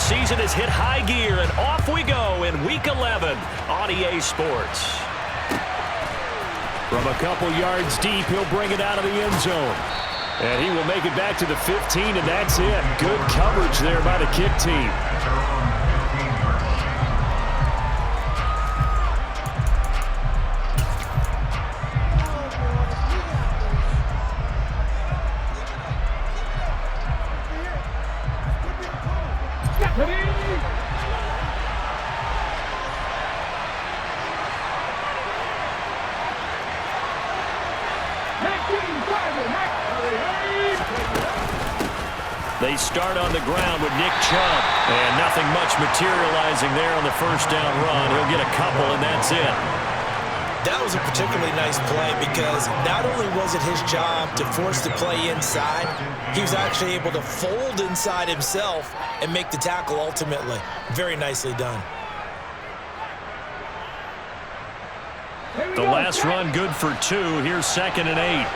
season has hit high gear, and off we go in Week 11 on EA Sports. From a couple yards deep, he'll bring it out of the end zone. And he will make it back to the 15, and that's it. Good coverage there by the kick team. They start on the ground with Nick Chubb. And nothing much materializing there on the first down run. He'll get a couple, and that's it. That was a particularly nice play because not only was it his job to force the play inside, he was actually able to fold inside himself and make the tackle ultimately. Very nicely done. The last run good for 2. Here's 2nd and 8.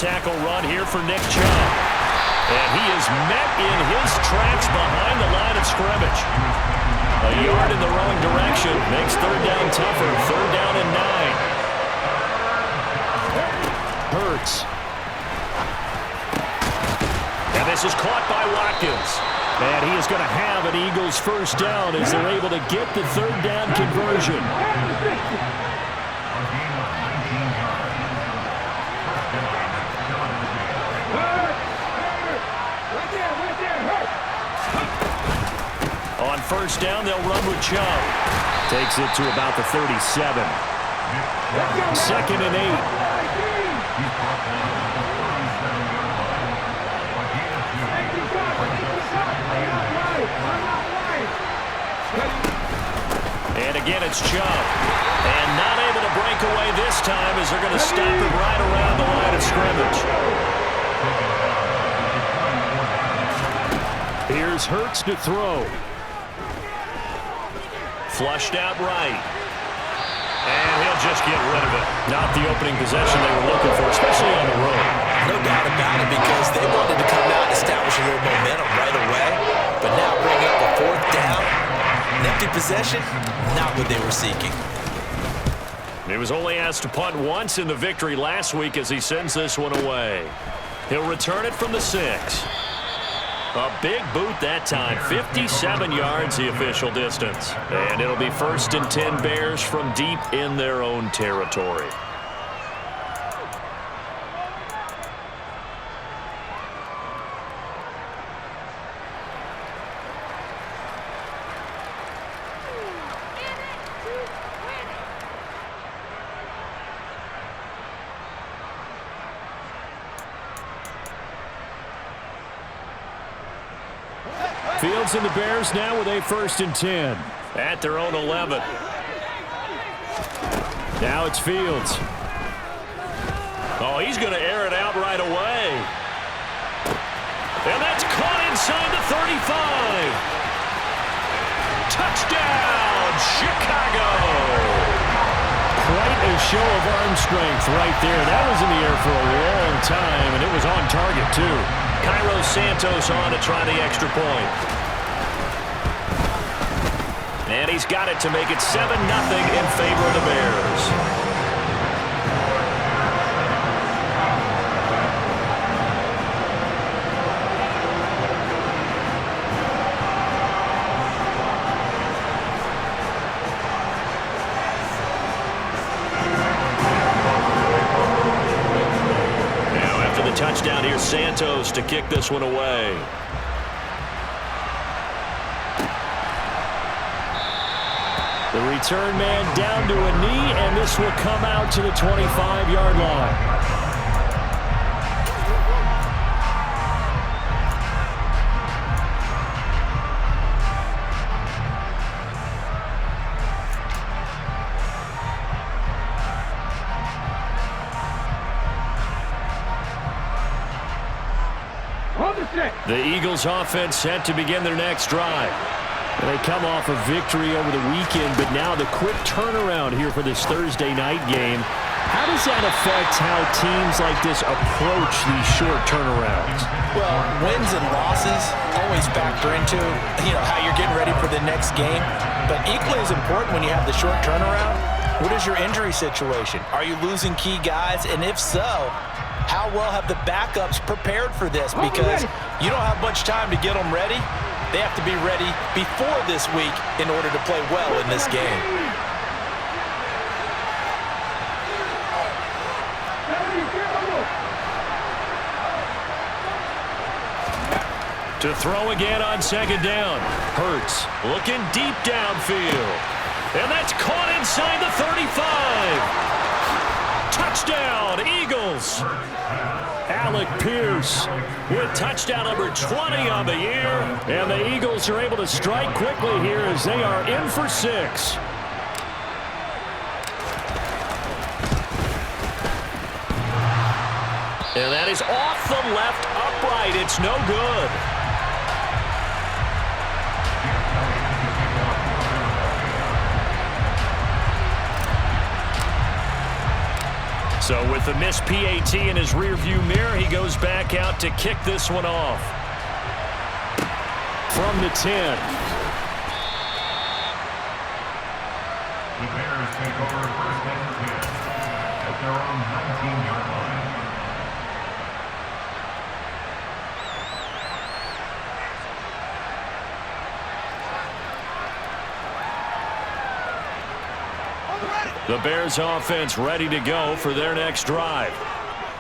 Tackle run here for Nick Chubb. And he is met in his tracks behind the line of scrimmage. A yard in the wrong direction makes third down tougher. 3rd down and 9. Hurts. And this is caught by Watkins. And he is going to have an Eagles first down as they're able to get the 3rd down conversion. On first down, they'll run with Chubb. Takes it to about the 37. 2nd and 8. And again, it's Chubb. And not able to break away this time as they're going to stop him right around the line of scrimmage. Here's Hurts to throw. Flushed out right. And he'll just get rid of it. Not the opening possession they were looking for, especially on the road. No doubt about it because they wanted to come out and establish a little momentum right away. But now bringing up a 4th down, an empty possession, not what they were seeking. He was only asked to punt once in the victory last week as he sends this one away. He'll return it from the 6. A big boot that time, 57 yards the official distance. And it'll be 1st and 10 Bears from deep in their own territory. Fields and the Bears now with a 1st and 10 at their own 11. Now it's Fields. Oh, he's going to air it out right away. And that's caught inside the 35. Touchdown, Chicago. Quite a show of arm strength right there. That was in the air for a long time, and it was on target, too. Cairo Santos on to try the extra point. And he's got it to make it 7-0 in favor of the Bears. Now after the touchdown, here's Santos to kick this one away. The return man down to a knee, and this will come out to the 25-yard line. The Eagles offense set to begin their next drive. They come off a victory over the weekend, but now the quick turnaround here for this Thursday night game. How does that affect how teams like this approach these short turnarounds? Well, wins and losses always factor into, how you're getting ready for the next game. But equally as important when you have the short turnaround, what is your injury situation? Are you losing key guys? And if so, how well have the backups prepared for this? Because you don't have much time to get them ready. They have to be ready before this week in order to play well in this game. To throw again on second down. Hurts looking deep downfield. And that's caught inside the 35. Touchdown, Eagles. Alec Pierce with touchdown number 20 on the year. And the Eagles are able to strike quickly here as they are in for 6. And that is off the left upright. It's no good. So with the missed PAT in his rearview mirror, he goes back out to kick this one off. From the 10. The Bears take over first and 10 at their own 19-yard line. The Bears offense ready to go for their next drive.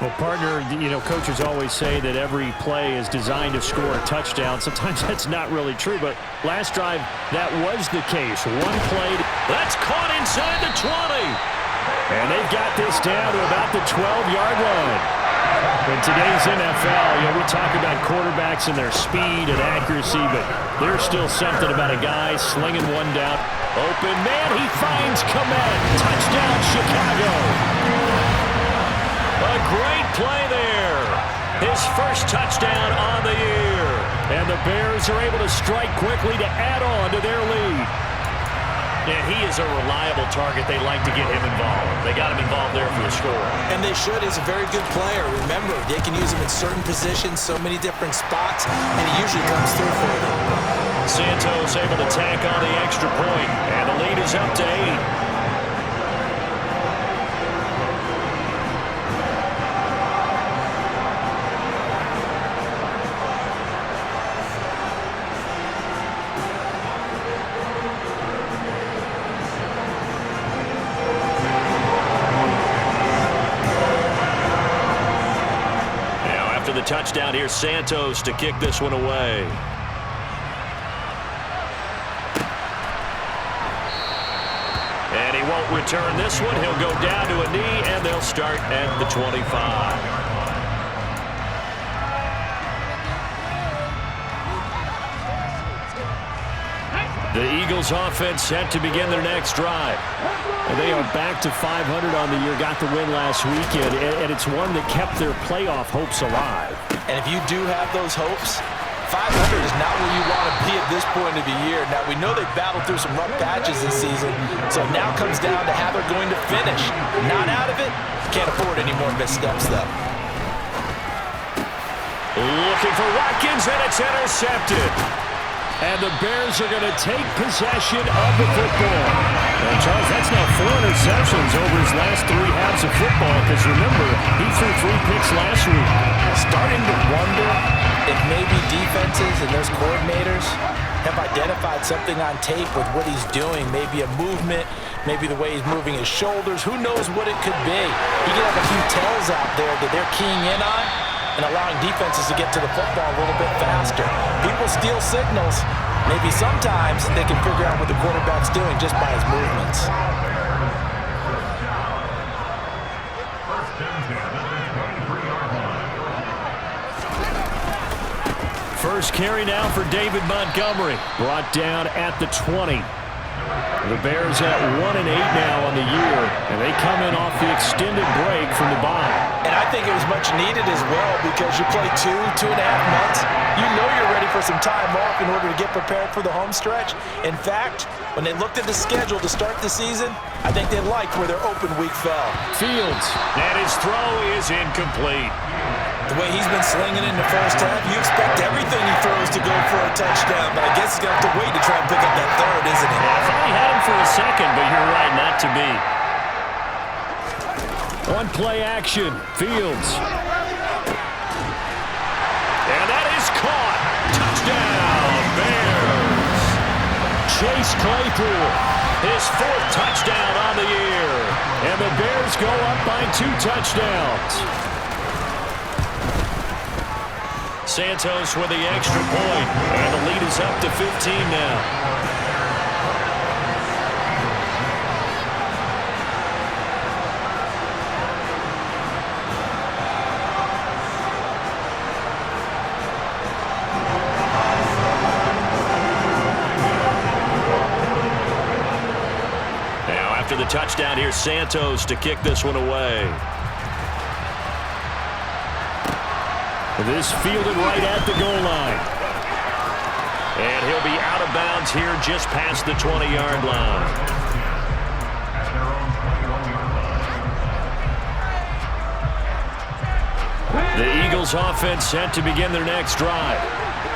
Well, partner, coaches always say that every play is designed to score a touchdown. Sometimes that's not really true, but last drive, that was the case. One play. That's caught inside the 20. And they've got this down to about the 12-yard line. In today's NFL, we talk about quarterbacks and their speed and accuracy, but there's still something about a guy slinging one down. Open man, he finds Komet. Touchdown, Chicago. A great play there. His first touchdown on the year. And the Bears are able to strike quickly to add on to their lead. And he is a reliable target. They like to get him involved. They got him involved there for the score. And they should. He's a very good player. Remember, they can use him in certain positions, so many different spots, and he usually comes through for them. Santos able to tack on the extra point, and the lead is up to 8. The touchdown here, Santos to kick this one away. And he won't return this one. He'll go down to a knee, and they'll start at the 25. The Eagles offense set to begin their next drive. And they are back to 500 on the year, got the win last weekend, and it's one that kept their playoff hopes alive. And if you do have those hopes, 500 is not where you want to be at this point of the year. Now, we know they've battled through some rough patches this season, so it now comes down to how they're going to finish. Not out of it, can't afford any more missteps, though. Looking for Watkins, and it's intercepted. And the Bears are going to take possession of the football. And Charles, that's now 4 interceptions over his last 3 halves of football, because remember, he threw 3 picks last week. Starting to wonder if maybe defenses and those coordinators have identified something on tape with what he's doing. Maybe a movement, maybe the way he's moving his shoulders. Who knows what it could be? He could have a few tells out there that they're keying in on and allowing defenses to get to the football a little bit faster. People steal signals. Maybe sometimes they can figure out what the quarterback's doing just by his movements. First carry now for David Montgomery. Brought down at the 20. The Bears at 1-8 now on the year, and they come in off the extended break from the bye. And I think it was much needed as well because you play 2.5 months. You know you're ready for some time off in order to get prepared for the home stretch. In fact, when they looked at the schedule to start the season, I think they liked where their open week fell. Fields. And his throw is incomplete. The way he's been slinging in the first half, you expect everything he throws to go for a touchdown, but I guess he's going to have to wait to try and pick up that third, isn't he? Yeah, I thought he had him for a second, but you're right, not to be. On play action, Fields. And that is caught. Touchdown, Bears. Chase Claypool, his 4th touchdown on the year. And the Bears go up by 2 touchdowns. Santos with the extra point, and the lead is up to 15 now. Now after the touchdown, here's Santos to kick this one away. This fielded right at the goal line. And he'll be out of bounds here just past the 20-yard line. The Eagles offense set to begin their next drive.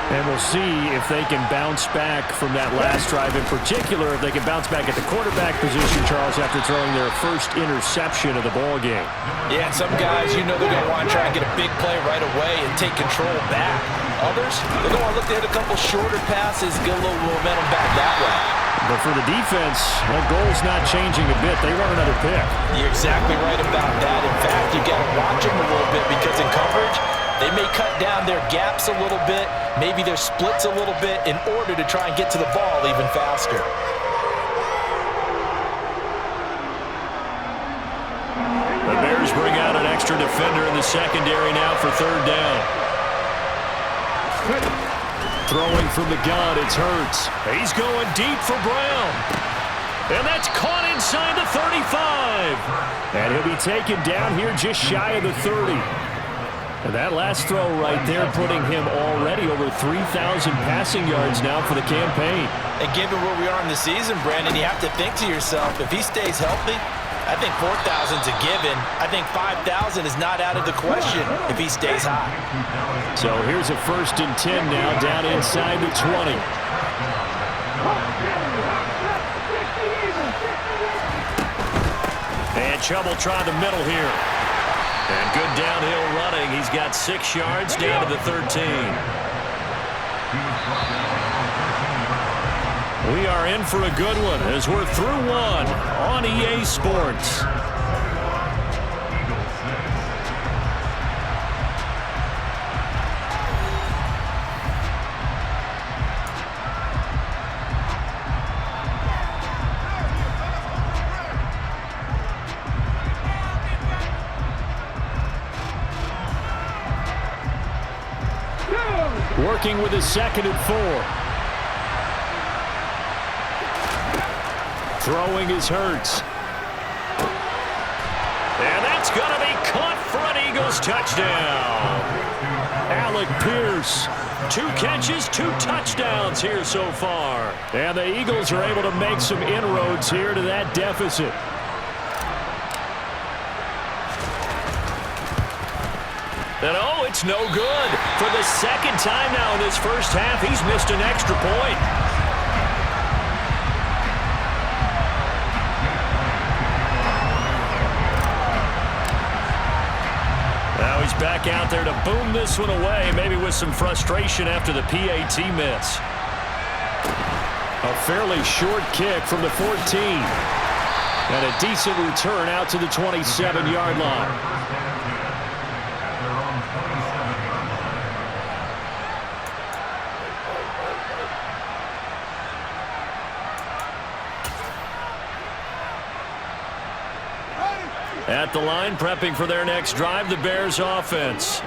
And we'll see if they can bounce back from that last drive. In particular, if they can bounce back at the quarterback position, Charles, after throwing their first interception of the ball game. Yeah, and some guys, you know they're going to want to try and get a big play right away and take control back. Others, they're going to want to look to hit a couple shorter passes, get a little momentum back that way. But for the defense, that goal's not changing a bit. They want another pick. You're exactly right about that. In fact, you've got to watch them a little bit because in coverage, they may cut down their gaps a little bit, maybe their splits a little bit in order to try and get to the ball even faster. The Bears bring out an extra defender in the secondary now for 3rd down. Throwing from the gun, it's Hurts. He's going deep for Brown. And that's caught inside the 35. And he'll be taken down here just shy of the 30. And that last throw right there putting him already over 3,000 passing yards now for the campaign. And given where we are in the season, Brandon, you have to think to yourself, if he stays healthy, I think 4,000's a given. I think 5,000 is not out of the question if he stays high. So here's a 1st and 10 now down inside the 20. And Chubb will try the middle here. And good downhill running. He's got 6 yards down to the 13. We are in for a good one as we're through one on EA Sports. Working with his 2nd and 4. Throwing is Hurts. And that's going to be caught for an Eagles touchdown. Alec Pierce. 2 catches, 2 touchdowns here so far. And the Eagles are able to make some inroads here to that deficit. And oh, it's no good. For the 2nd time now in this first half, he's missed an extra point. Now he's back out there to boom this one away, maybe with some frustration after the PAT miss. A fairly short kick from the 14. And a decent return out to the 27-yard line. At the line, prepping for their next drive, the Bears offense.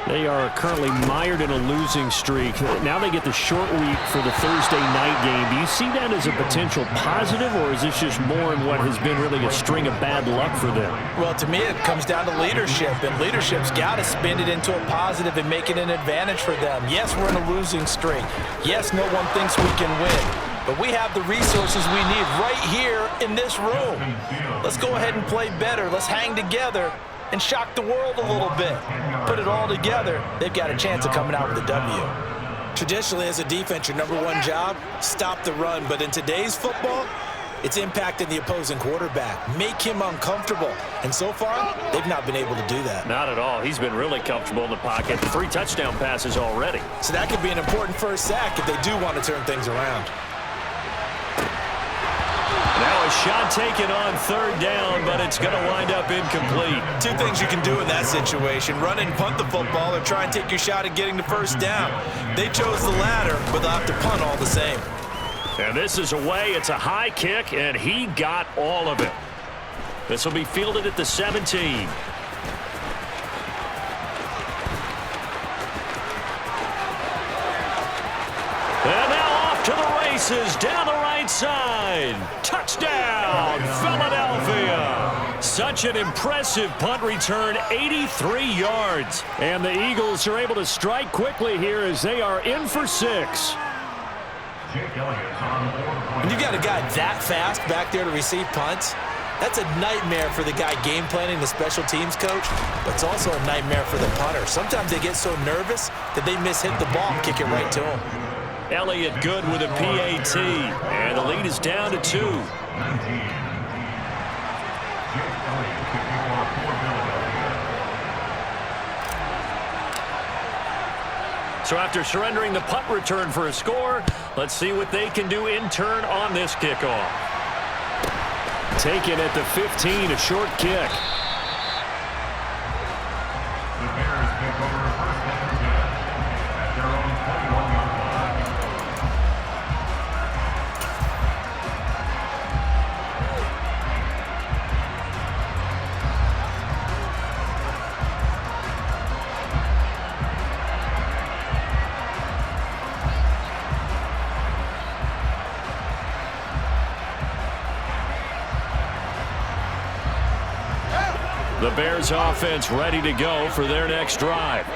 They are currently mired in a losing streak. Now they get the short week for the Thursday night game. Do you see that as a potential positive, or is this just more in what has been really a string of bad luck for them? Well, to me, it comes down to leadership, and leadership's got to spin it into a positive and make it an advantage for them. Yes, we're in a losing streak. Yes, no one thinks we can win. But we have the resources we need right here in this room. Let's go ahead and play better. Let's hang together and shock the world a little bit. Put it all together, they've got a chance of coming out with a W. Traditionally, as a defense, your number one job, stop the run. But in today's football, it's impacting the opposing quarterback. Make him uncomfortable. And so far, they've not been able to do that. Not at all. He's been really comfortable in the pocket. 3 touchdown passes already. So that could be an important first sack if they do want to turn things around. Now a shot taken on 3rd down, but it's going to wind up incomplete. 2 things you can do in that situation: run and punt the football, or try and take your shot at getting the first down. They chose the latter, but they'll have to punt all the same. And this is away. It's a high kick, and he got all of it. This will be fielded at the 17. And now off to the races down the right side. Touchdown, Philadelphia. Such an impressive punt return, 83 yards. And the Eagles are able to strike quickly here as they are in for 6. When you got a guy that fast back there to receive punts, that's a nightmare for the guy game planning, the special teams coach, but it's also a nightmare for the punter. Sometimes they get so nervous that they miss-hit the ball and kick it right to him. Elliott good with a PAT, and the lead is down to 2. So after surrendering the punt return for a score, let's see what they can do in turn on this kickoff. Taken at the 15, a short kick. The Bears take over first and 10 at their own 21-yard line. The Bears offense ready to go for their next drive.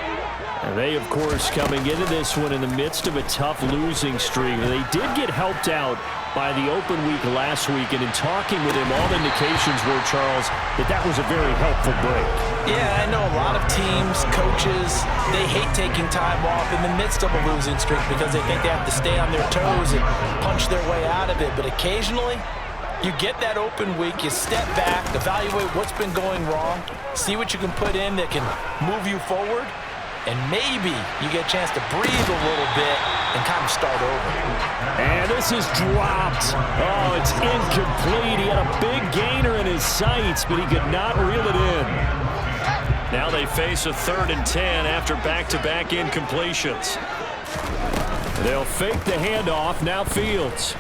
And they, of course, coming into this one in the midst of a tough losing streak. They did get helped out by the open week last week, and in talking with him, all indications were, Charles, that was a very helpful break. Yeah, I know a lot of teams, coaches, they hate taking time off in the midst of a losing streak because they think they have to stay on their toes and punch their way out of it. But occasionally, you get that open week, you step back, evaluate what's been going wrong, see what you can put in that can move you forward, and maybe you get a chance to breathe a little bit and kind of start over. And this is dropped. Oh, it's incomplete. He had a big gainer in his sights, but he could not reel it in. Now they face a 3rd and 10 after back-to-back incompletions. They'll fake the handoff. Now Fields.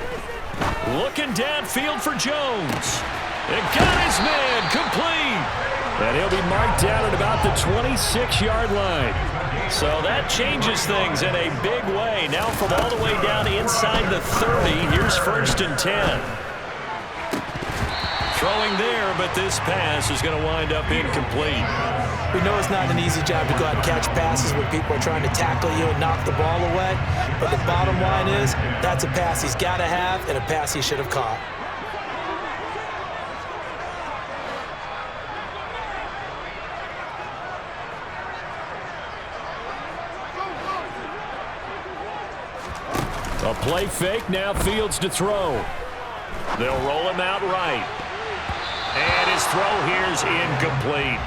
Looking downfield for Jones. And got his man complete. And he'll be marked down at about the 26-yard line. So that changes things in a big way. Now from all the way down inside the 30, here's 1st and 10. Throwing there, but this pass is going to wind up incomplete. We know it's not an easy job to go out and catch passes when people are trying to tackle you and knock the ball away. But the bottom line is, that's a pass he's got to have and a pass he should have caught. A play fake, now Fields to throw. They'll roll him out right. And his throw here's incomplete.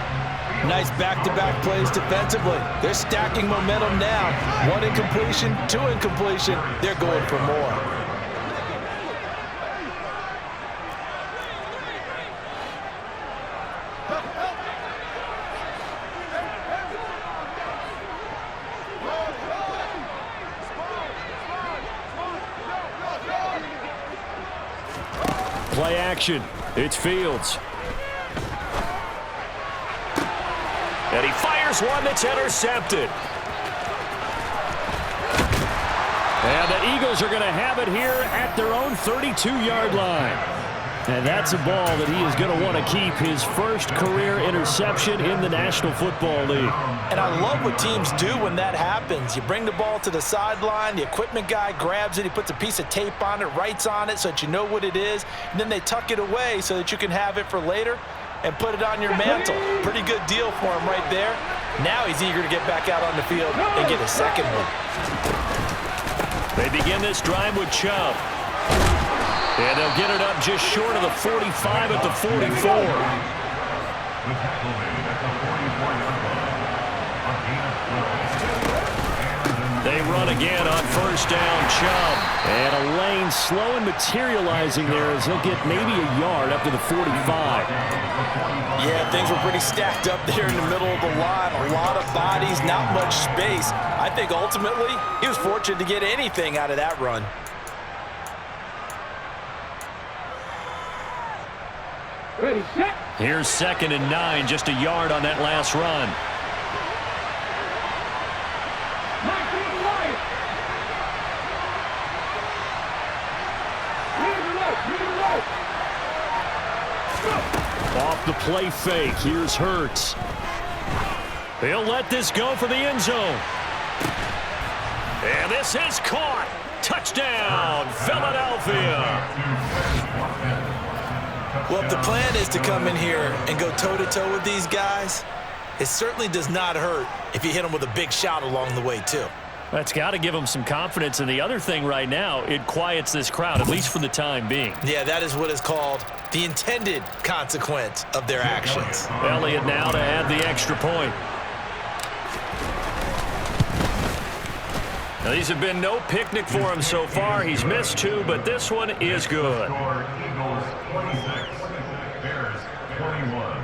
Nice back-to-back plays defensively. They're stacking momentum now. 1 incompletion, 2 incompletion. They're going for more. Play action. It's Fields. And he fires Here's one that's intercepted. And the Eagles are going to have it here at their own 32-yard line. And that's a ball that he is going to want to keep, his first career interception in the National Football League. And I love what teams do when that happens. You bring the ball to the sideline, the equipment guy grabs it, he puts a piece of tape on it, writes on it so that you know what it is, and then they tuck it away so that you can have it for later and put it on your mantle. Pretty good deal for him right there. Now he's eager to get back out on the field and get his second one. They begin this drive with Chubb. And they'll get it up just short of the 45 at the 44. They run again on first down, Chubb. And a lane slow and materializing there as he'll get maybe a yard up to the 45. Yeah, things were pretty stacked up there in the middle of the line. A lot of bodies, not much space. I think ultimately he was fortunate to get anything out of that run. Ready, set. Here's 2nd and 9, just a yard on that last run. Off the play fake, here's Hurts. He'll let this go for the end zone. And this is caught. Touchdown, Philadelphia. Well, if the plan is to come in here and go toe-to-toe with these guys, it certainly does not hurt if you hit them with a big shot along the way, too. That's got to give them some confidence. And the other thing right now, it quiets this crowd, at least for the time being. Yeah, that is what is called the intended consequence of their actions. Elliott now to add the extra point. Now, these have been no picnic for him so far. He's missed 2, but this one is good. Eagles 26, Bears 21.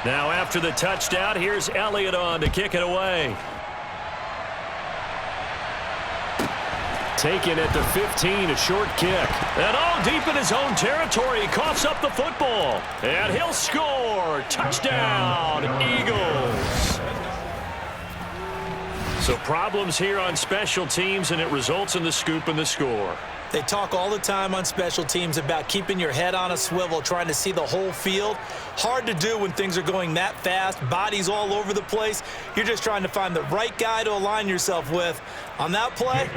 Now after the touchdown, here's Elliott on to kick it away. Taken at the 15, a short kick. And all deep in his own territory, he coughs up the football. And he'll score. Touchdown, Eagles. So problems here on special teams, and it results in the scoop and the score. They talk all the time on special teams about keeping your head on a swivel, trying to see the whole field. Hard to do when things are going that fast, bodies all over the place. You're just trying to find the right guy to align yourself with. On that play,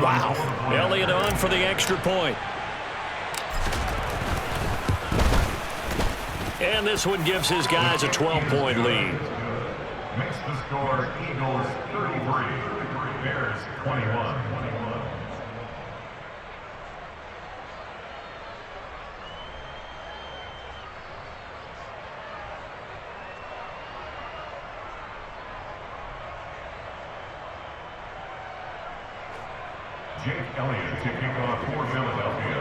wow. Elliott on for the extra point. And this one gives his guys a 12-point lead. Makes the score Eagles 33, Bears 21. Jake Elliott to kick off for Philadelphia.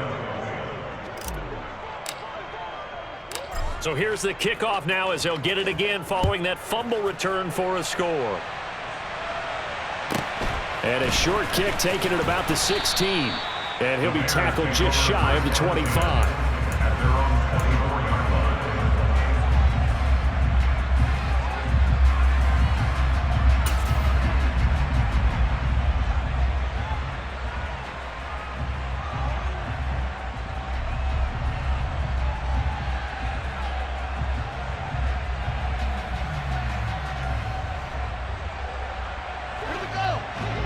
So here's the kickoff now as they'll get it again following that fumble return for a score. And a short kick taken at about the 16. And he'll be tackled just shy of the 25. At their own 24-yard line.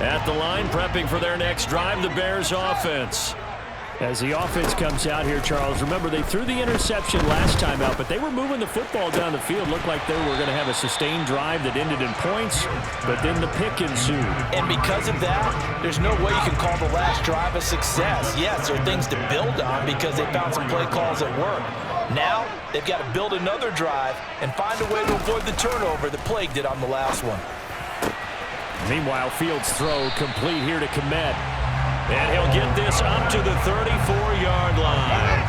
At the line, prepping for their next drive, the Bears offense. As the offense comes out here, Charles, remember they threw the interception last time out, but they were moving the football down the field. Looked like they were going to have a sustained drive that ended in points, but then the pick ensued. And because of that, there's no way you can call the last drive a success. Yes, there are things to build on because they found some play calls that work. Now, they've got to build another drive and find a way to avoid the turnover that plagued it on the last one. Meanwhile, Fields' throw complete here to Komet. And he'll get this up to the 34-yard line.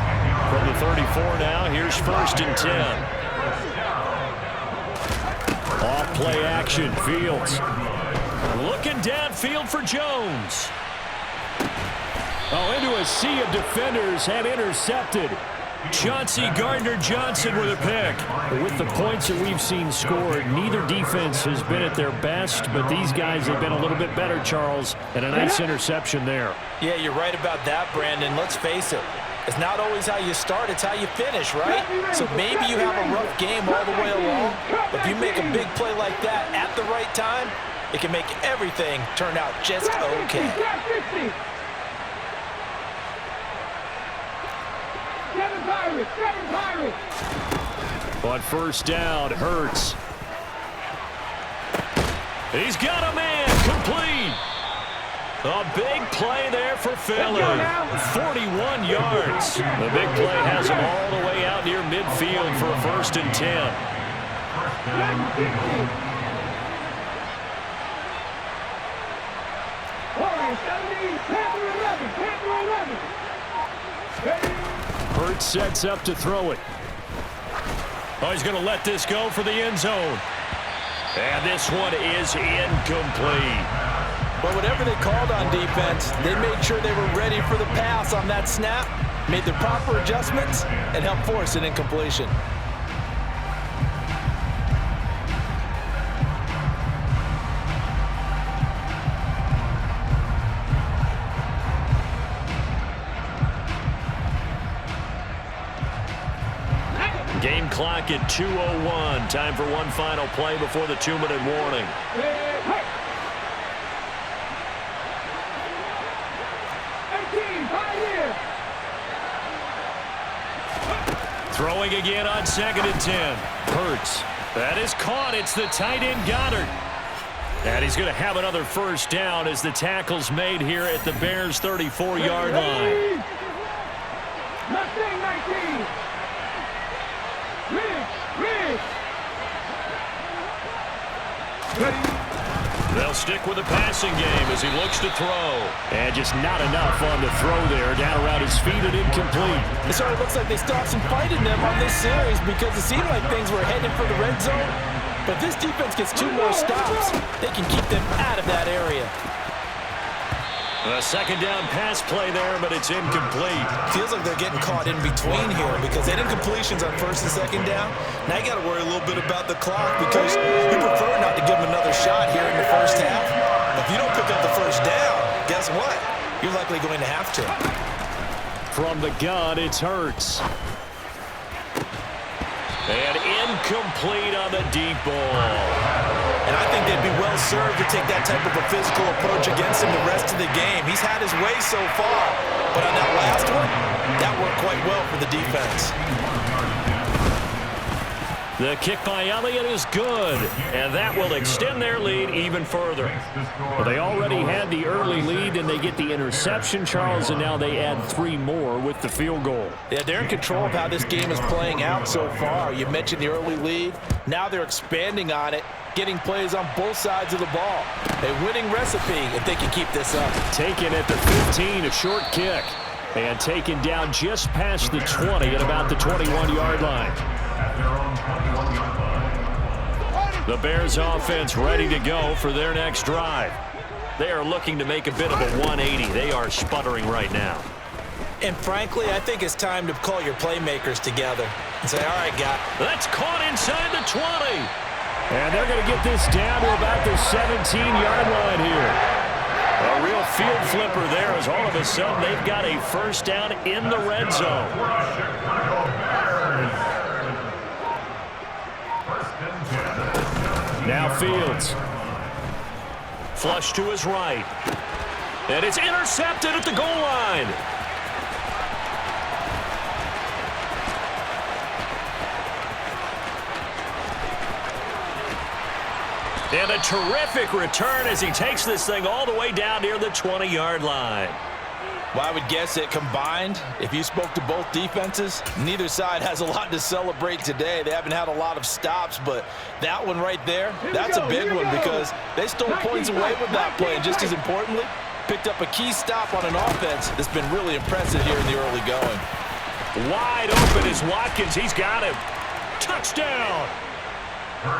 From the 34 now, here's 1st and 10. Off play action, Fields. Looking downfield for Jones. Oh, into a sea of defenders and intercepted. Chauncey Gardner-Johnson with a pick. With the points that we've seen scored, neither defense has been at their best, but these guys have been a little bit better, Charles, and a nice interception there. Yeah, you're right about that, Brandon. Let's face it. It's not always how you start, it's how you finish, right? So maybe you have a rough game all the way along, but if you make a big play like that at the right time, it can make everything turn out just okay. On 1st down, Hurts. He's got a man, complete. A big play there for Philly. 41 yards. The big play has him all the way out near midfield for a 1st and 10. Hurts sets up to throw it. Oh, he's going to let this go for the end zone. And this one is incomplete. But whatever they called on defense, they made sure they were ready for the pass on that snap, made the proper adjustments, and helped force an incompletion. Game clock at 2:01. Time for one final play before the 2-minute warning. Throwing again on 2nd and 10. Hurts. That is caught. It's the tight end Goddard. And he's going to have another 1st down as the tackle's made here at the Bears' 34-yard line. 19. They'll stick with the passing game as he looks to throw. And just not enough on the throw there. Down around his feet and incomplete. It sort of looks like they still have some fight in them on this series because it seemed like things were headed for the red zone. But this defense gets 2 more stops. They can keep them out of that area. A 2nd down pass play there, but it's incomplete. Feels like they're getting caught in between here because they had incompletions on 1st and 2nd down. Now you got to worry a little bit about the clock because you prefer not to give them another shot here in the 1st half. If you don't pick up the 1st down, guess what? You're likely going to have to. From the gun, it's Hurts. And incomplete on the deep ball. And I think they'd be well served to take that type of a physical approach against him the rest of the game. He's had his way so far, but on that last one, that worked quite well for the defense. The kick by Elliott is good, and that will extend their lead even further. Well, they already had the early lead, and they get the interception, Charles, and now they add 3 more with the field goal. Yeah, they're in control of how this game is playing out so far. You mentioned the early lead. Now they're expanding on it, getting plays on both sides of the ball. A winning recipe if they can keep this up. Taken at the 15, a short kick. And taken down just past the 20 at about the 21-yard line. The Bears offense ready to go for their next drive. They are looking to make a bit of a 180. They are sputtering right now. And frankly, I think it's time to call your playmakers together and say, all right, guys. That's caught inside the 20. And they're going to get this down to about the 17-yard line here. A real field flipper there as all of a sudden they've got a 1st down in the red zone. Now Fields. Flush to his right. And it's intercepted at the goal line. And a terrific return as he takes this thing all the way down near the 20-yard line. Well, I would guess that combined, if you spoke to both defenses, neither side has a lot to celebrate today. They haven't had a lot of stops, but that one right there, that's a big one because they stole points away with that play. And just as importantly, Picked up a key stop on an offense that's been really impressive here in the early going. Wide open is Watkins. He's got him. Touchdown.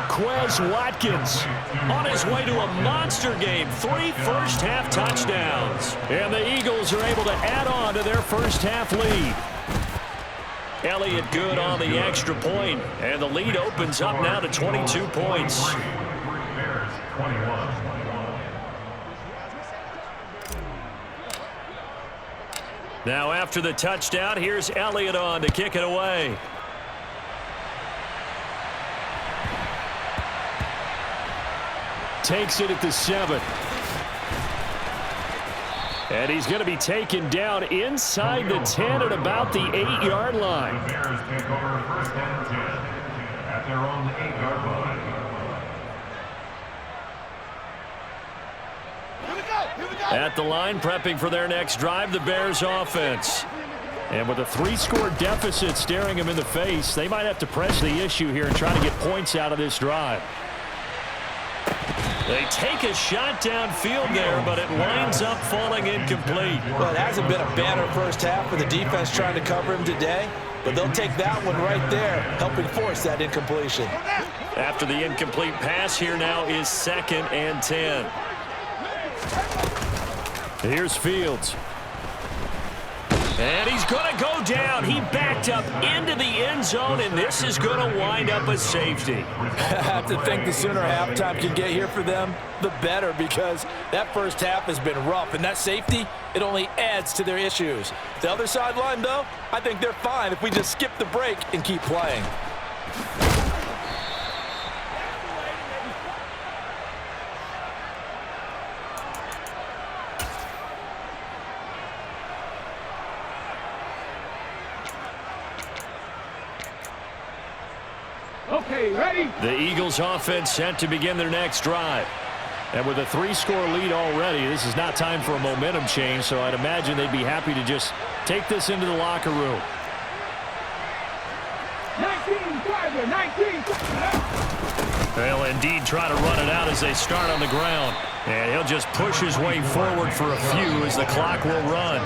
Quez Watkins on his way to a monster game. 3 first-half touchdowns. And the Eagles are able to add on to their first-half lead. Elliott good on the extra point, and the lead opens up now to 22 points. Bears 21. Now after the touchdown, here's Elliott on to kick it away. Takes it at the 7. And he's going to be taken down inside the 10 at about the 8-yard line. The Bears take over first and 10 at their own 8-yard line. At the line, prepping for their next drive, the Bears offense. And with a 3-score deficit staring them in the face, they might have to press the issue here and try to get points out of this drive. They take a shot downfield there, but it winds up falling incomplete. Well, it hasn't been a banner first half for the defense trying to cover him today, but they'll take that one right there, helping force that incompletion. After the incomplete pass, here now is 2nd and 10. Here's Fields. And he's going to go down. He backed up into the end zone, and this is going to wind up a safety. I have to think the sooner halftime can get here for them, the better, because that first half has been rough, and that safety, it only adds to their issues. The other sideline, though, I think they're fine if we just skip the break and keep playing. Okay, ready? The Eagles offense set to begin their next drive. And with a 3-score lead already, this is not time for a momentum change, so I'd imagine they'd be happy to just take this into the locker room. 19. They'll indeed try to run it out as they start on the ground. And he'll just push his way forward for a few as the clock will run.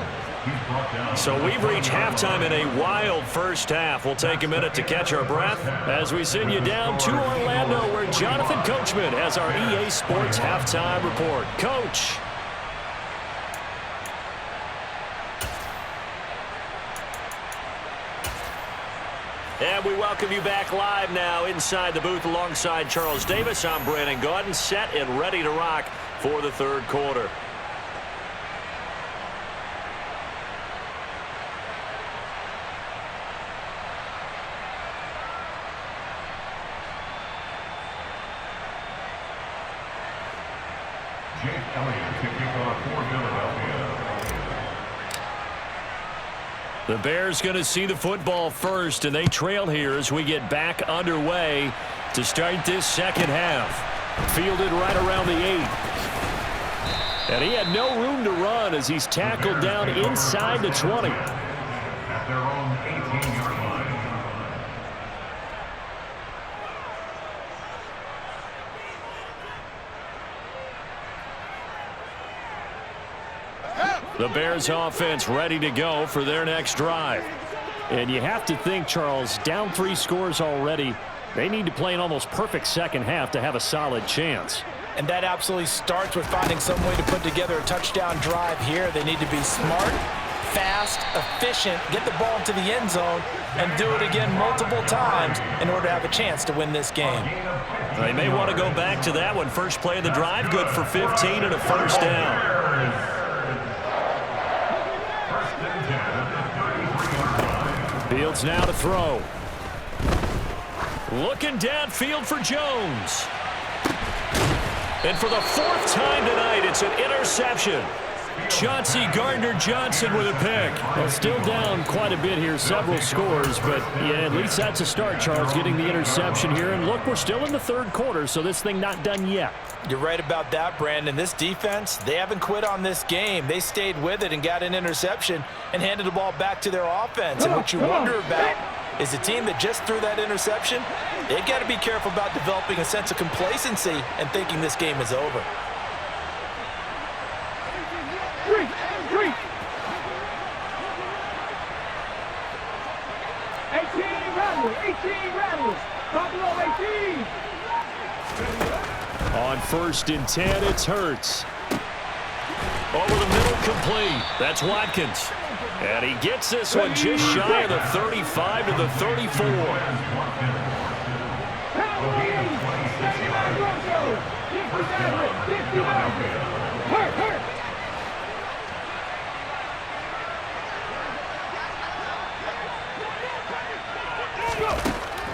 So we've reached halftime in a wild first half. We'll take a minute to catch our breath as we send you down to Orlando, where Jonathan Coachman has our EA Sports halftime report. Coach. And we welcome you back live now inside the booth alongside Charles Davis. I'm Brandon Gaudin, set and ready to rock for the third quarter. Jake Elliott to kick off for Philadelphia. The Bears going to see the football first, and they trail here as we get back underway to start this second half. Fielded right around the 8. And he had no room to run as he's tackled down inside the 20. At their own 18-yard line. The Bears offense ready to go for their next drive. And you have to think, Charles, down 3 scores already, they need to play an almost perfect second half to have a solid chance. And that absolutely starts with finding some way to put together a touchdown drive here. They need to be smart, fast, efficient, get the ball into the end zone, and do it again multiple times in order to have a chance to win this game. They may want to go back to that one. First play of the drive, good for 15 and a first down. Fields now to throw. Looking downfield for Jones. And for the 4th time tonight, it's an interception. Chauncey Gardner-Johnson with a pick. Well, still down quite a bit here, several scores, but yeah, at least that's a start, Charles, getting the interception here. And look, we're still in the third quarter, so this thing not done yet. You're right about that, Brandon. This defense, they haven't quit on this game. They stayed with it and got an interception and handed the ball back to their offense. And what you wonder about is a team that just threw that interception, they've got to be careful about developing a sense of complacency and thinking this game is over. 18 Rebels. Buffalo 18. On 1st and 10, it's Hurts. Over the middle, complete. That's Watkins. And he gets this one just shy of the 35 to the 34.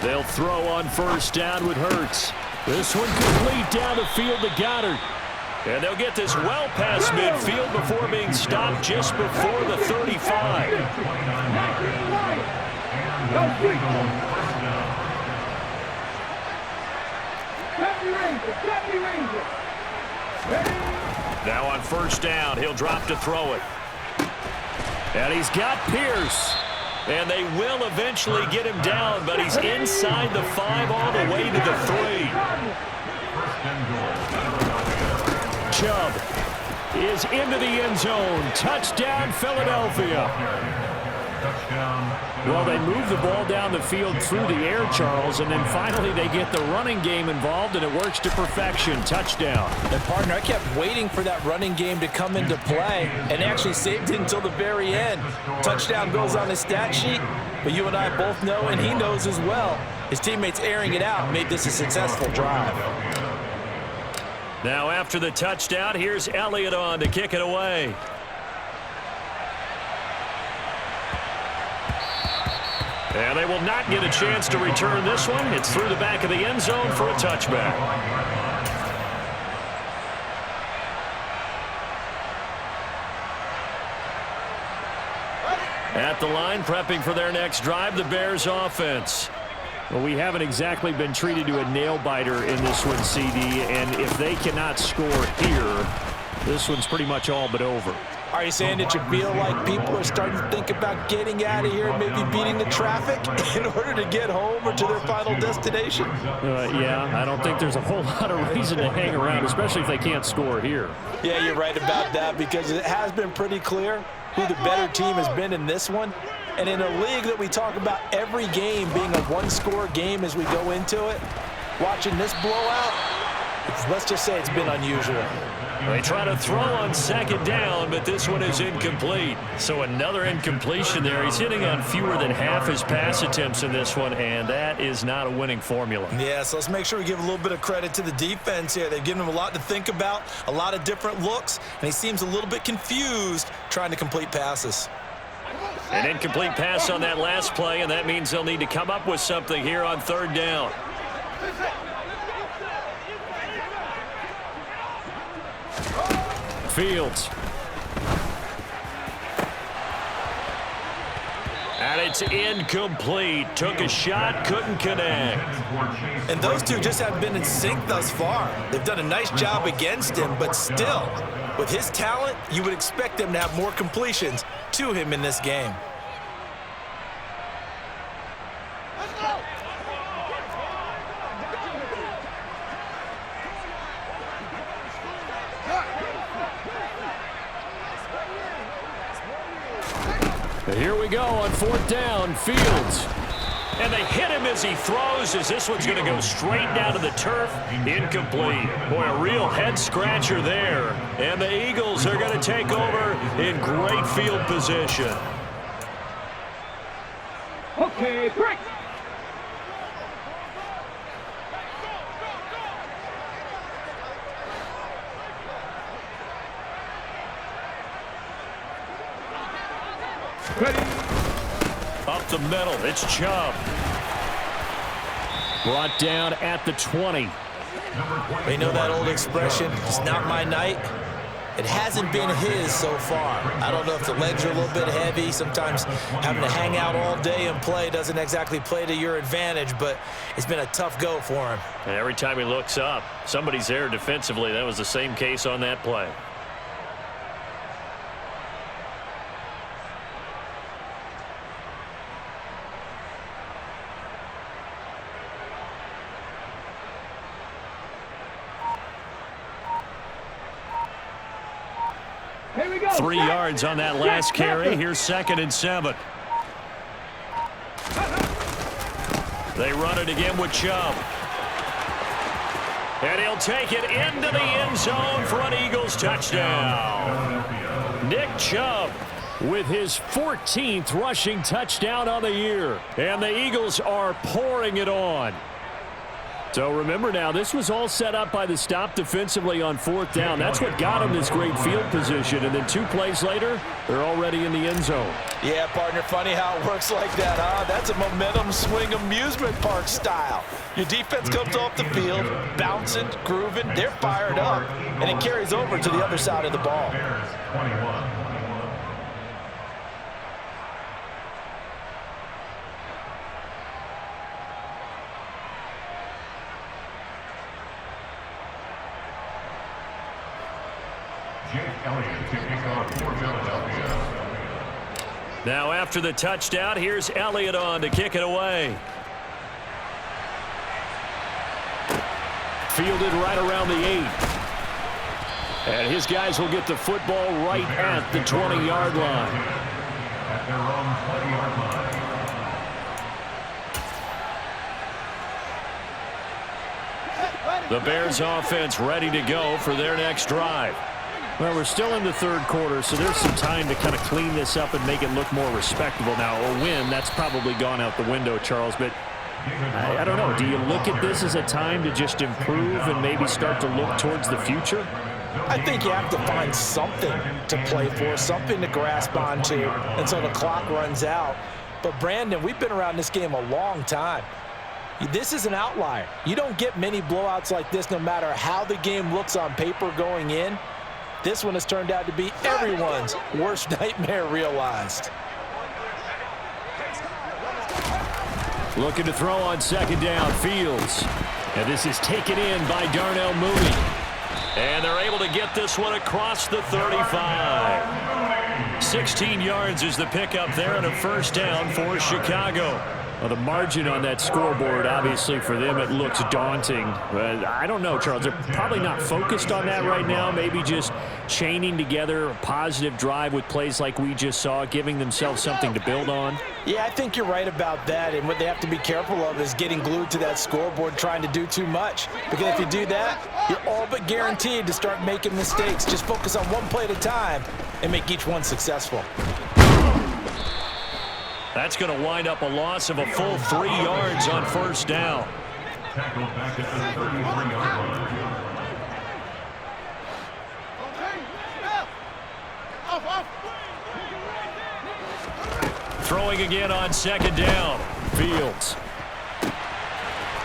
They'll throw on 1st down with Hurts. This one complete down the field to Goddard. And they'll get this well past midfield before being stopped just before the 35. Now on 1st down, he'll drop to throw it. And he's got Pierce. And they will eventually get him down, but he's inside the 5 all the way to the 3. Chubb is into the end zone. Touchdown, Philadelphia. Well, they move the ball down the field through the air, Charles, and then finally they get the running game involved, and it works to perfection. Touchdown. And, partner, I kept waiting for that running game to come into play and actually saved it until the very end. Touchdown goes on his stat sheet, but you and I both know, and he knows as well, his teammates airing it out made this a successful drive. Now after the touchdown, here's Elliott on to kick it away. And they will not get a chance to return this one. It's through the back of the end zone for a touchback. At the line, prepping for their next drive, the Bears offense. Well, we haven't exactly been treated to a nail-biter in this one, CD, and if they cannot score here, this one's pretty much all but over. Are you saying that you feel like people are starting to think about getting out of here and maybe beating the traffic in order to get home or to their final destination? Yeah, I don't think there's a whole lot of reason to hang around, especially if they can't score here. Yeah, you're right about that, because it has been pretty clear who the better team has been in this one. And in a league that we talk about every game being a one-score game as we go into it, watching this blowout, let's just say it's been unusual. They try to throw on 2nd down, but this one is incomplete. So another incompletion there. He's hitting on fewer than half his pass attempts in this one, and that is not a winning formula. Yeah, so let's make sure we give a little bit of credit to the defense here. They've given him a lot to think about, a lot of different looks, and he seems a little bit confused trying to complete passes. An incomplete pass on that last play, and that means they'll need to come up with something here on 3rd down. Fields. And it's incomplete. Took a shot, couldn't connect. And those two just haven't been in sync thus far. They've done a nice job against him, but still, with his talent, you would expect them to have more completions to him in this game. Here we go on 4th down. Fields. And they hit him as he throws, as this one's going to go straight down to the turf. Incomplete. Boy, a real head-scratcher there. And the Eagles are going to take over in great field position. Okay, break. Ready. Up the middle, it's Chubb. Brought down at the 20. We know that old expression, it's not my night. It hasn't been his so far. I don't know if the legs are a little bit heavy. Sometimes having to hang out all day and play doesn't exactly play to your advantage, but it's been a tough go for him. And every time he looks up, somebody's there defensively. That was the same case on that play. Here we go. 3 yards on that last carry. Here's 2nd and 7. They run it again with Chubb. And he'll take it into the end zone for an Eagles touchdown. Nick Chubb with his 14th rushing touchdown on the year. And the Eagles are pouring it on. So remember now, this was all set up by the stop defensively on 4th down. That's what got them this great field position. And then 2 plays later, they're already in the end zone. Yeah, partner, funny how it works like that, huh? That's a momentum swing amusement park style. Your defense comes off the field, bouncing, grooving, they're fired up, and it carries over to the other side of the ball. Bears 21. Now after the touchdown, here's Elliott on to kick it away. Fielded right around the 8. And his guys will get the football right at the 20-yard line. At their own 20-yard line. The Bears offense ready to go for their next drive. Well, we're still in the 3rd quarter, so there's some time to kind of clean this up and make it look more respectable. Now, a win, that's probably gone out the window, Charles, but I don't know. Do you look at this as a time to just improve and maybe start to look towards the future? I think you have to find something to play for, something to grasp onto until the clock runs out. But, Brandon, we've been around this game a long time. This is an outlier. You don't get many blowouts like this no matter how the game looks on paper going in. This one has turned out to be everyone's worst nightmare realized. Looking to throw on 2nd down, Fields. And this is taken in by Darnell Mooney. And they're able to get this one across the 35. 16 yards is the pickup there and a 1st down for Chicago. Well, the margin on that scoreboard, obviously, for them, it looks daunting. But I don't know, Charles. They're probably not focused on that right now. Maybe just chaining together a positive drive with plays like we just saw, giving themselves something to build on. Yeah, I think you're right about that. And what they have to be careful of is getting glued to that scoreboard trying to do too much. Because if you do that, you're all but guaranteed to start making mistakes. Just focus on one play at a time and make each one successful. That's going to wind up a loss of a full 3 yards on 1st down. Tackled back at the 33-yard line. Throwing again on 2nd down. Fields.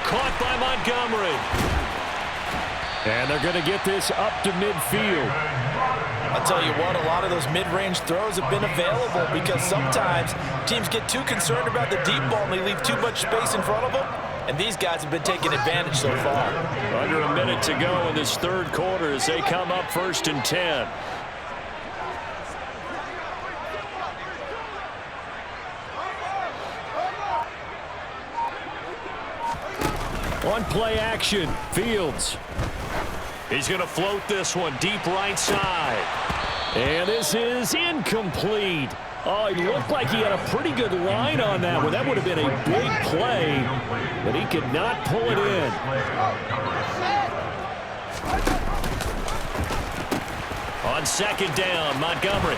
Caught by Montgomery. And they're going to get this up to midfield. I'll tell you what, a lot of those mid-range throws have been available because sometimes teams get too concerned about the deep ball and they leave too much space in front of them, and these guys have been taking advantage so far. Under a minute to go in this 3rd quarter as they come up 1st and 10. On play action, Fields. He's going to float this one deep right side. And this is incomplete. Oh, he looked like he had a pretty good line on that one. That would have been a big play, but he could not pull it in. On 2nd down, Montgomery.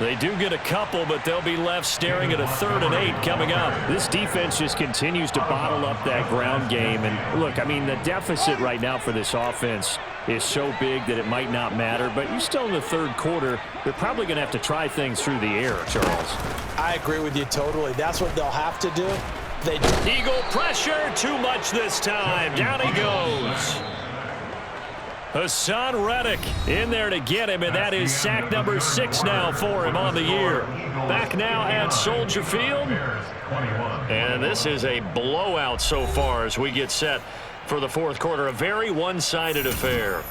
They do get a couple, but they'll be left staring at a 3rd and 8 coming up. This defense just continues to bottle up that ground game. And look, I mean, the deficit right now for this offense is so big that it might not matter. But you're still in the 3rd quarter. They're probably going to have to try things through the air, Charles. I agree with you totally. That's what they'll have to do. Eagle pressure, too much this time. Down he goes. Hassan Reddick in there to get him, and that is sack number 6 now for him on the year. Back now at Soldier Field. And this is a blowout so far as we get set for the 4th quarter. A very one-sided affair.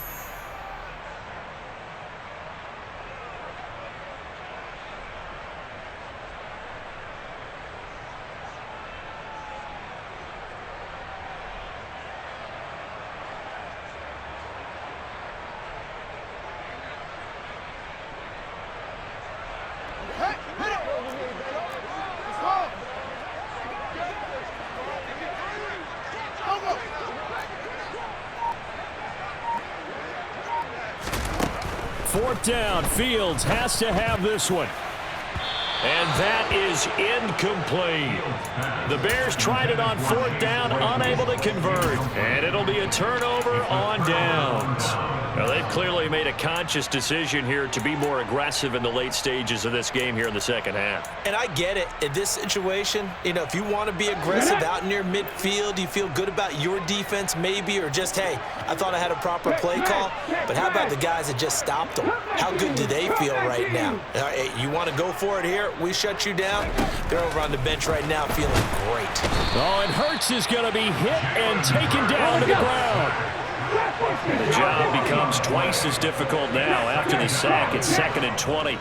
4th down. Fields has to have this one. And that is incomplete. The Bears tried it on 4th down, unable to convert. And it'll be a turnover on downs. Now, they've clearly made a conscious decision here to be more aggressive in the late stages of this game here in the second half. And I get it. In this situation, if you want to be aggressive out near midfield, you feel good about your defense maybe, or just, hey, I thought I had a proper play call. But how about the guys that just stopped them? How good do they feel right now? You want to go for it here? We shut you down. They're over on the bench right now feeling great. Oh, and Hurts is going to be hit and taken down to the ground. The job becomes twice as difficult now after the sack. It's 2nd and 20.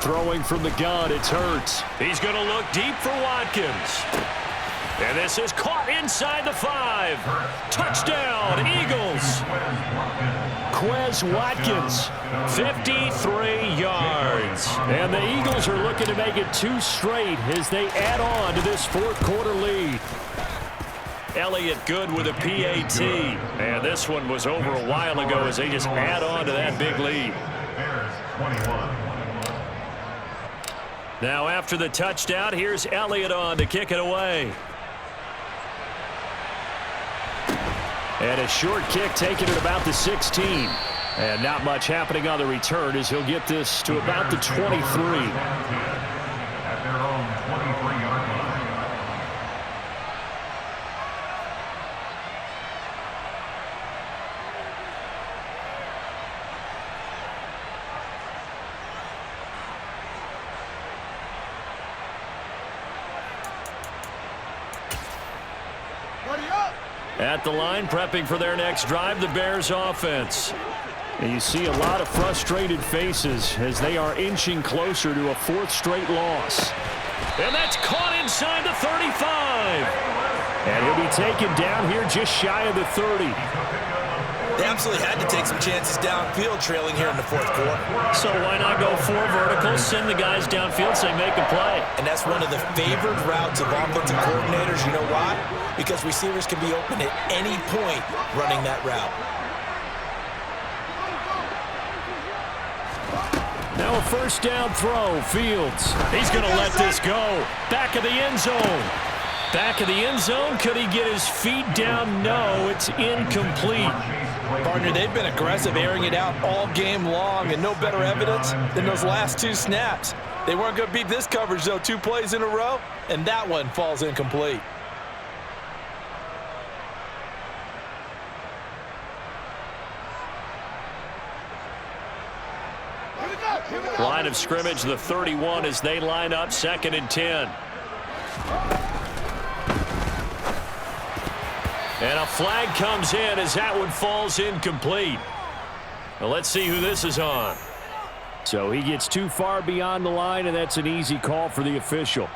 Throwing from the gun, it's Hurts. He's going to look deep for Watkins. And this is caught inside the 5. Touchdown, Eagles. Quez Watkins, 53 yards. And the Eagles are looking to make it 2 straight as they add on to this 4th quarter lead. Elliott good with a PAT. And this one was over a while ago as they just add on to that big lead. Now after the touchdown, here's Elliott on to kick it away. And a short kick taken at about the 16. And not much happening on the return as he'll get this to about the 23. At their own 23-yard line. At the line, prepping for their next drive, the Bears offense. And you see a lot of frustrated faces as they are inching closer to a 4th straight loss. And that's caught inside the 35. And he'll be taken down here just shy of the 30. They absolutely had to take some chances downfield trailing here in the 4th quarter. So why not go 4 verticals, send the guys downfield, say make a play. And that's one of the favored routes of offensive coordinators. You know why? Because receivers can be open at any point running that route. Now a 1st down throw, Fields. He's going to let this go. Back of the end zone. Back of the end zone. Could he get his feet down? No, it's incomplete. Partner, they've been aggressive, airing it out all game long, and no better evidence than those last 2 snaps. They weren't going to beat this coverage, though, 2 plays in a row, and that one falls incomplete. Line of scrimmage, the 31 as they line up 2nd and 10. And a flag comes in as that one falls incomplete. Well, let's see who this is on. So he gets too far beyond the line, and that's an easy call for the official.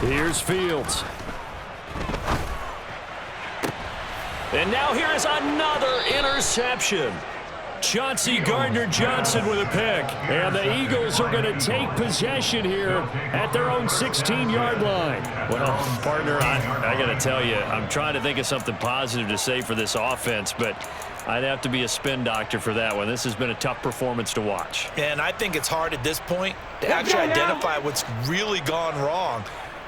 Here's Fields. And now here is another interception. Chauncey Gardner-Johnson with a pick. And the Eagles are going to take possession here at their own 16-yard line. Well, partner, I got to tell you, I'm trying to think of something positive to say for this offense, but I'd have to be a spin doctor for that one. This has been a tough performance to watch. And I think it's hard at this point to actually identify what's really gone wrong.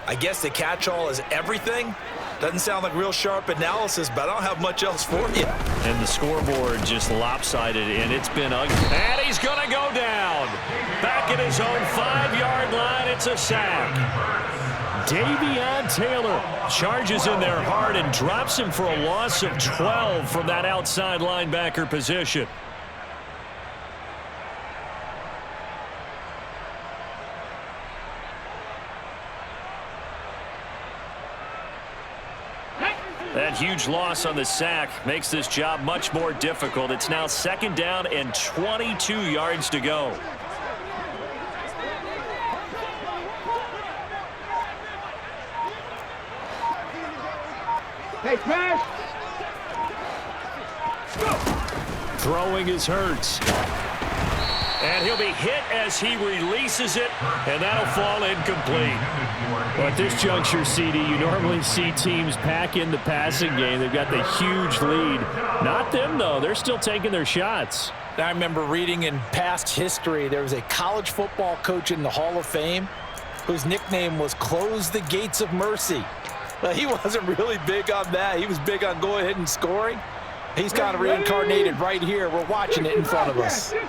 I guess the catch-all is everything. Doesn't sound like real sharp analysis, but I don't have much else for you. And the scoreboard just lopsided, and it's been ugly. And he's going to go down. Back at his own 5-yard line, it's a sack. Davion Taylor charges in there hard and drops him for a loss of 12 from that outside linebacker position. That huge loss on the sack makes this job much more difficult. It's now 2nd down and 22 yards to go. Hey, pass. Throwing is Hurts. And he'll be hit as he releases it, and that'll fall incomplete. Well, at this juncture, CD, you normally see teams pack in the passing game. They've got the huge lead. Not them, though. They're still taking their shots. I remember reading in past history, there was a college football coach in the Hall of Fame whose nickname was Close the Gates of Mercy. Well, he wasn't really big on that. He was big on going ahead and scoring. He's kind of reincarnated right here. We're watching it in front of us. Dragon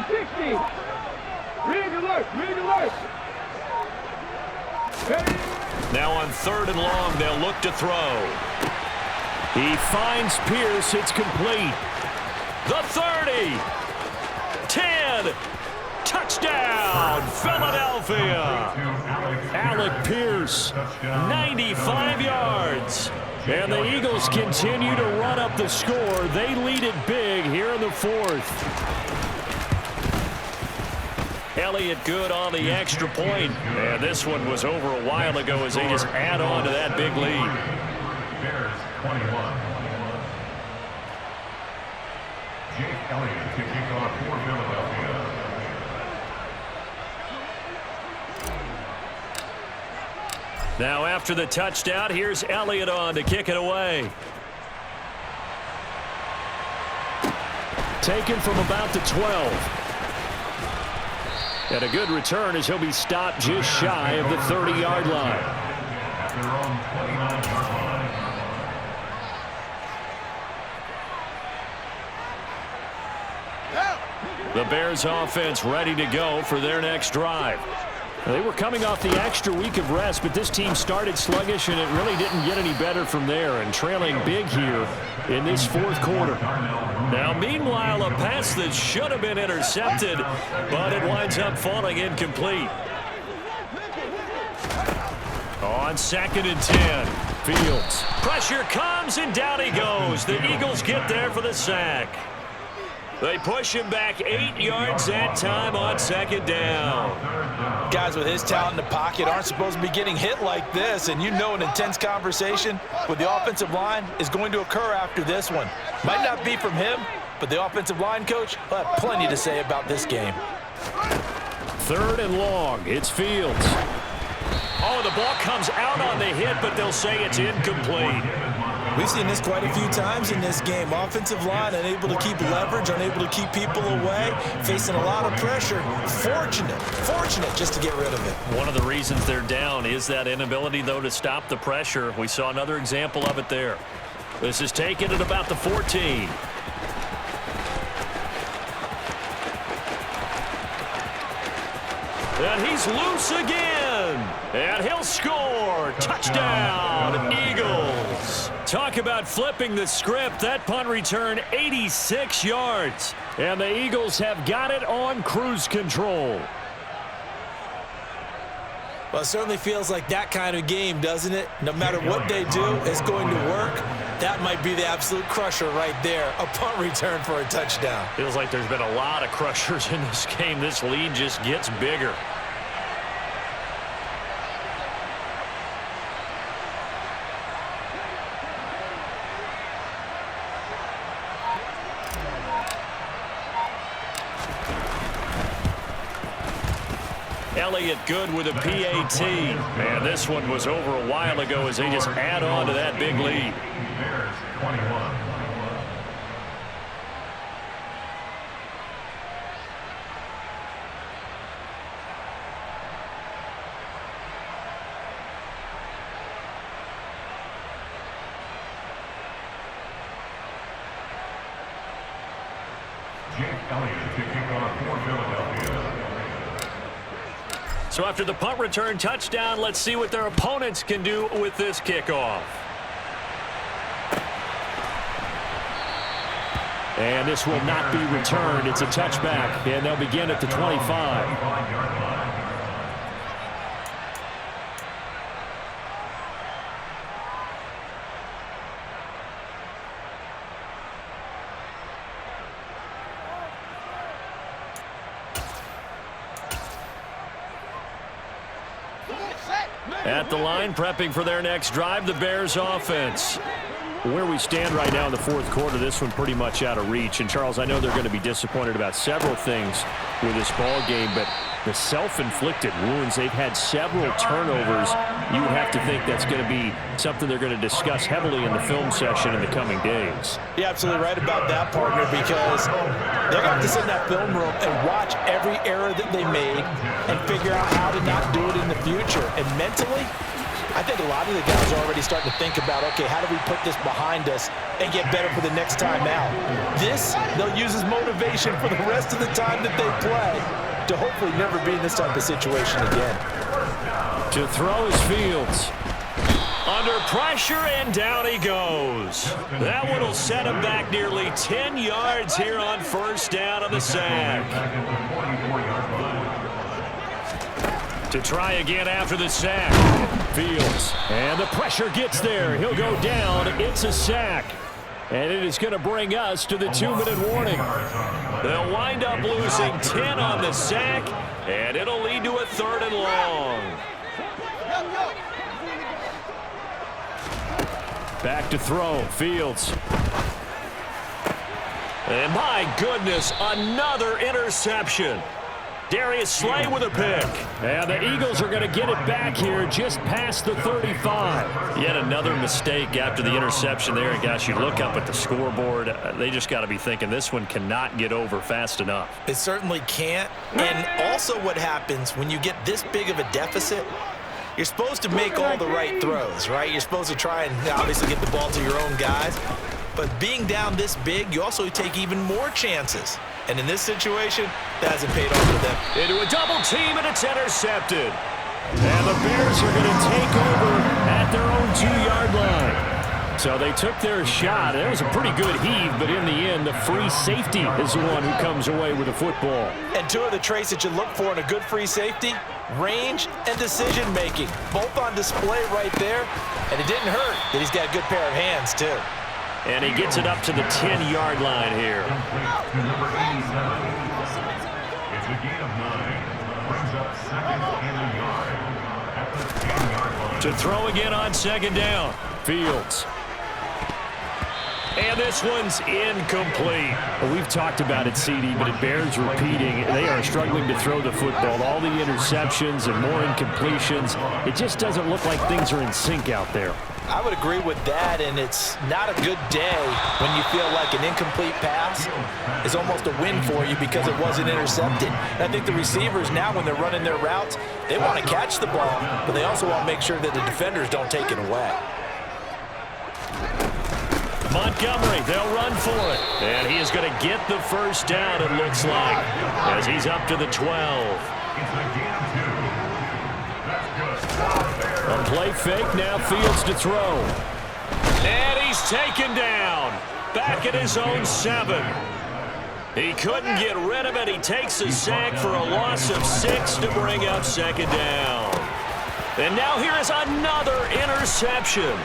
60. Rig alert. Rig alert. Now on 3rd and long, they'll look to throw. He finds Pierce. It's complete. The 30. 10. Touchdown, Philadelphia. Alec Pierce, 95 yards. And the Eagles continue to run up the score. They lead it big here in the 4th. Elliott good on the extra point. And this one was over a while ago as they just add on to that big lead. Bears 21. Jake Elliott to kick off for Philadelphia. Now after the touchdown, here's Elliott on to kick it away. Taken from about the 12. And a good return as he'll be stopped just shy of the 30-yard line. At their own 29-yard line. The Bears offense ready to go for their next drive. They were coming off the extra week of rest, but this team started sluggish, and it really didn't get any better from there, and trailing big here in this 4th quarter. Now, meanwhile, a pass that should have been intercepted, but it winds up falling incomplete. On 2nd and 10, Fields. Pressure comes, and down he goes. The Eagles get there for the sack. They push him back 8 yards that time on 2nd down. Guys with his talent in the pocket aren't supposed to be getting hit like this, and you know an intense conversation with the offensive line is going to occur after this one. Might not be from him, but the offensive line coach will have plenty to say about this game. 3rd and long. It's Fields. Oh, the ball comes out on the hit, but they'll say it's incomplete. We've seen this quite a few times in this game. Offensive line unable to keep leverage, unable to keep people away, facing a lot of pressure. Fortunate just to get rid of it. One of the reasons they're down is that inability, though, to stop the pressure. We saw another example of it there. This is taken at about the 14. And he's loose again. And he'll score. Touchdown, Eagles. Talk about flipping the script. That punt return 86 yards. And the Eagles have got it on cruise control. Well, it certainly feels like that kind of game, doesn't it? No matter what they do, it's going to work. That might be the absolute crusher right there. A punt return for a touchdown. Feels like there's been a lot of crushers in this game. This lead just gets bigger. Elliott good with a PAT. And this one was over a while ago as they just add on to that big lead. Bears 21. Jake Elliott to kick off for Philadelphia. So after the punt return touchdown, let's see what their opponents can do with this kickoff. And this will not be returned. It's a touchback, and they'll begin at the 25. At the line, prepping for their next drive, the Bears offense. Where we stand right now in the fourth quarter, this one pretty much out of reach. And, Charles, I know they're going to be disappointed about several things with this ball game, but the self-inflicted wounds, they've had several turnovers. You would have to think that's going to be something they're going to discuss heavily in the film session in the coming days. You're absolutely right about that, partner, because they're going to have to sit in that film room and watch every error that they made and figure out how to not do it in the future. And mentally, I think a lot of the guys are already starting to think about, okay, how do we put this behind us and get better for the next time out? This, they'll use as motivation for the rest of the time that they play to hopefully never be in this type of situation again. To throw is Fields. Under pressure, and down he goes. That one will set him back nearly 10 yards here on first down on the sack. To try again after the sack. Fields. And the pressure gets there. He'll go down. It's a sack. And it is going to bring us to the 2-minute warning. They'll wind up losing 10 on the sack, and it'll lead to a 3rd and long. Back to throw. Fields. And my goodness, another interception. Darius Slay with a pick. And the Eagles are going to get it back here just past the 35. Yet another mistake after the interception there. And gosh, you look up at the scoreboard, they just got to be thinking this one cannot get over fast enough. It certainly can't. And also what happens when you get this big of a deficit, you're supposed to make all the right throws, right? You're supposed to try and obviously get the ball to your own guys. But being down this big, you also take even more chances. And in this situation, that hasn't paid off for them. Into a double team, and it's intercepted. And the Bears are going to take over at their own 2-yard line. So they took their shot. It was a pretty good heave, but in the end, the free safety is the one who comes away with the football. And two of the traits that you look for in a good free safety, range and decision-making. Both on display right there. And it didn't hurt that he's got a good pair of hands, too. And he gets it up to the 10-yard line here. Number 87. It's a gain of 9. Brings up 2nd and a yard at the 10-yard line. To throw again on 2nd down. Fields. And this one's incomplete. Well, we've talked about it, CD, but it bears repeating. They are struggling to throw the football. All the interceptions and more incompletions. It just doesn't look like things are in sync out there. I would agree with that, and it's not a good day when you feel like an incomplete pass is almost a win for you because it wasn't intercepted. And I think the receivers now, when they're running their routes, they want to catch the ball, but they also want to make sure that the defenders don't take it away. Montgomery, they'll run for it. And he is going to get the first down, it looks like, as he's up to the 12. It's a gain of 2. That's good. A play fake, now Fields to throw. And he's taken down. Back at his own 7. He couldn't get rid of it. He takes a sack for a loss of 6 to bring up 2nd down. And now here is another interception.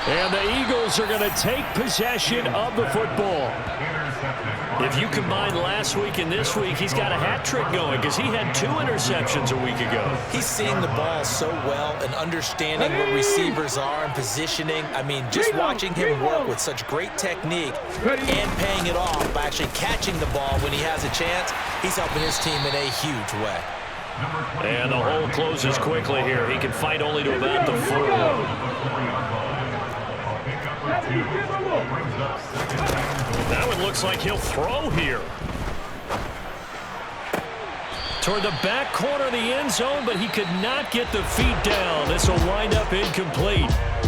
And the Eagles are going to take possession of the football. If you combine last week and this week, he's got a hat trick going because he had 2 interceptions a week ago. He's seeing the ball so well and understanding where receivers are and positioning. I mean, just watching him work with such great technique and paying it off by actually catching the ball when he has a chance, he's helping his team in a huge way. And the hole closes quickly here. He can fight only to about the 4. That one looks like he'll throw here. Toward the back corner of the end zone, but he could not get the feet down. This will wind up incomplete.